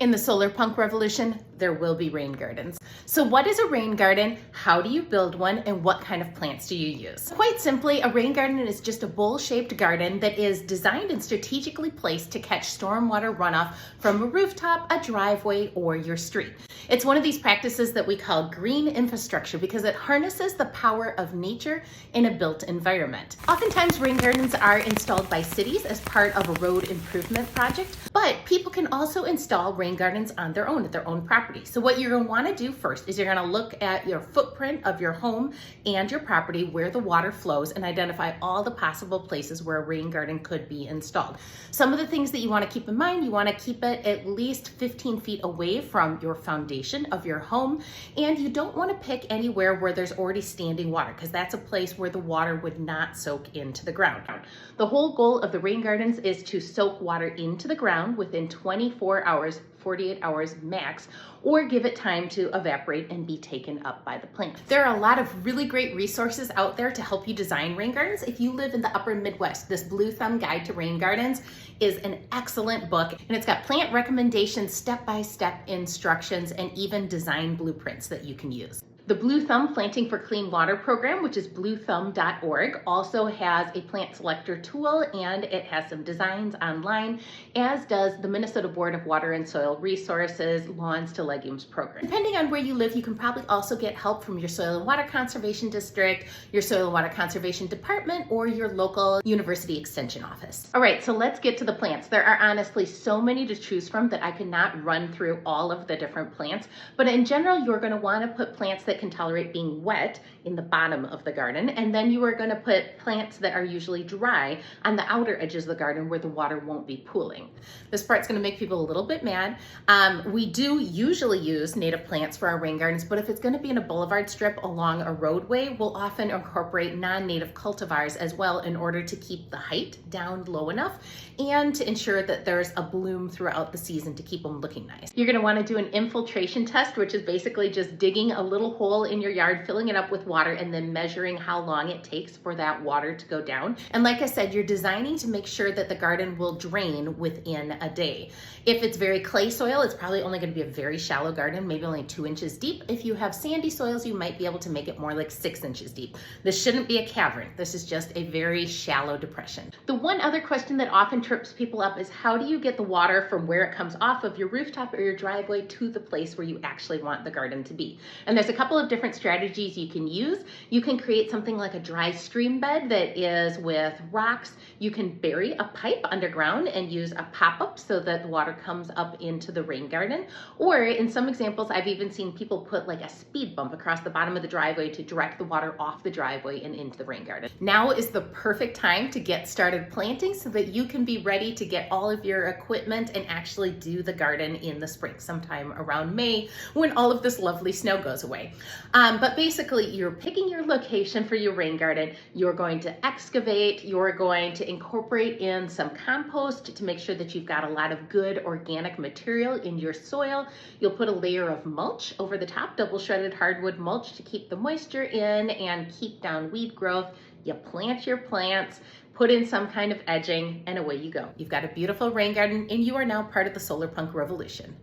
In the solar punk revolution, there will be rain gardens. So what is a rain garden? How do you build one? And what kind of plants do you use? Quite simply, a rain garden is just a bowl-shaped garden that is designed and strategically placed to catch stormwater runoff from a rooftop, a driveway, or your street. It's one of these practices that we call green infrastructure because it harnesses the power of nature in a built environment. Oftentimes, rain gardens are installed by cities as part of a road improvement project, but people can also install rain gardens on their own at their own property. So what you're going to want to do first is you're going to look at your footprint of your home and your property where the water flows and identify all the possible places where a rain garden could be installed. Some of the things that you want to keep in mind, you want to keep it at least 15 feet away from your foundation of your home, and you don't want to pick anywhere where there's already standing water because that's a place where the water would not soak into the ground. The whole goal of the rain gardens is to soak water into the ground within 24 hours, 48 hours max, or give it time to evaporate and be taken up by the plant. There are a lot of really great resources out there to help you design rain gardens. If you live in the upper Midwest, this Blue Thumb Guide to Rain Gardens is an excellent book, and it's got plant recommendations, step-by-step instructions, and even design blueprints that you can use. The Blue Thumb Planting for Clean Water program, which is bluethumb.org, also has a plant selector tool, and it has some designs online, as does the Minnesota Board of Water and Soil Resources Lawns to Legumes program. Depending on where you live, you can probably also get help from your Soil and Water Conservation District, your Soil and Water Conservation Department, or your local university extension office. All right, so let's get to the plants. There are honestly so many to choose from that I could not run through all of the different plants, but in general, you're going to want to put plants that can tolerate being wet in the bottom of the garden, and then you are going to put plants that are usually dry on the outer edges of the garden where the water won't be pooling. This part's going to make people a little bit mad. We do usually use native plants for our rain gardens, but if it's going to be in a boulevard strip along a roadway, we'll often incorporate non-native cultivars as well in order to keep the height down low enough and to ensure that there's a bloom throughout the season to keep them looking nice. You're going to want to do an infiltration test, which is basically just digging a little hole in your yard, filling it up with water, and then measuring how long it takes for that water to go down. And like I said, you're designing to make sure that the garden will drain within a day. If it's very clay soil, it's probably only going to be a very shallow garden, maybe only 2 inches deep. If you have sandy soils, you might be able to make it more like 6 inches deep. This shouldn't be a cavern. This is just a very shallow depression. The one other question that often trips people up is how do you get the water from where it comes off of your rooftop or your driveway to the place where you actually want the garden to be? And there's a couple of different strategies you can use. You can create something like a dry stream bed that is with rocks. You can bury a pipe underground and use a pop-up so that the water comes up into the rain garden. Or in some examples, I've even seen people put like a speed bump across the bottom of the driveway to direct the water off the driveway and into the rain garden. Now is the perfect time to get started planting so that you can be ready to get all of your equipment and actually do the garden in the spring, sometime around May when all of this lovely snow goes away. But basically, you're picking your location for your rain garden. You're going to excavate. You're going to incorporate in some compost to make sure that you've got a lot of good organic material in your soil. You'll put a layer of mulch over the top, double shredded hardwood mulch to keep the moisture in and keep down weed growth. You plant your plants, put in some kind of edging, and away you go. You've got a beautiful rain garden, and you are now part of the solar punk revolution.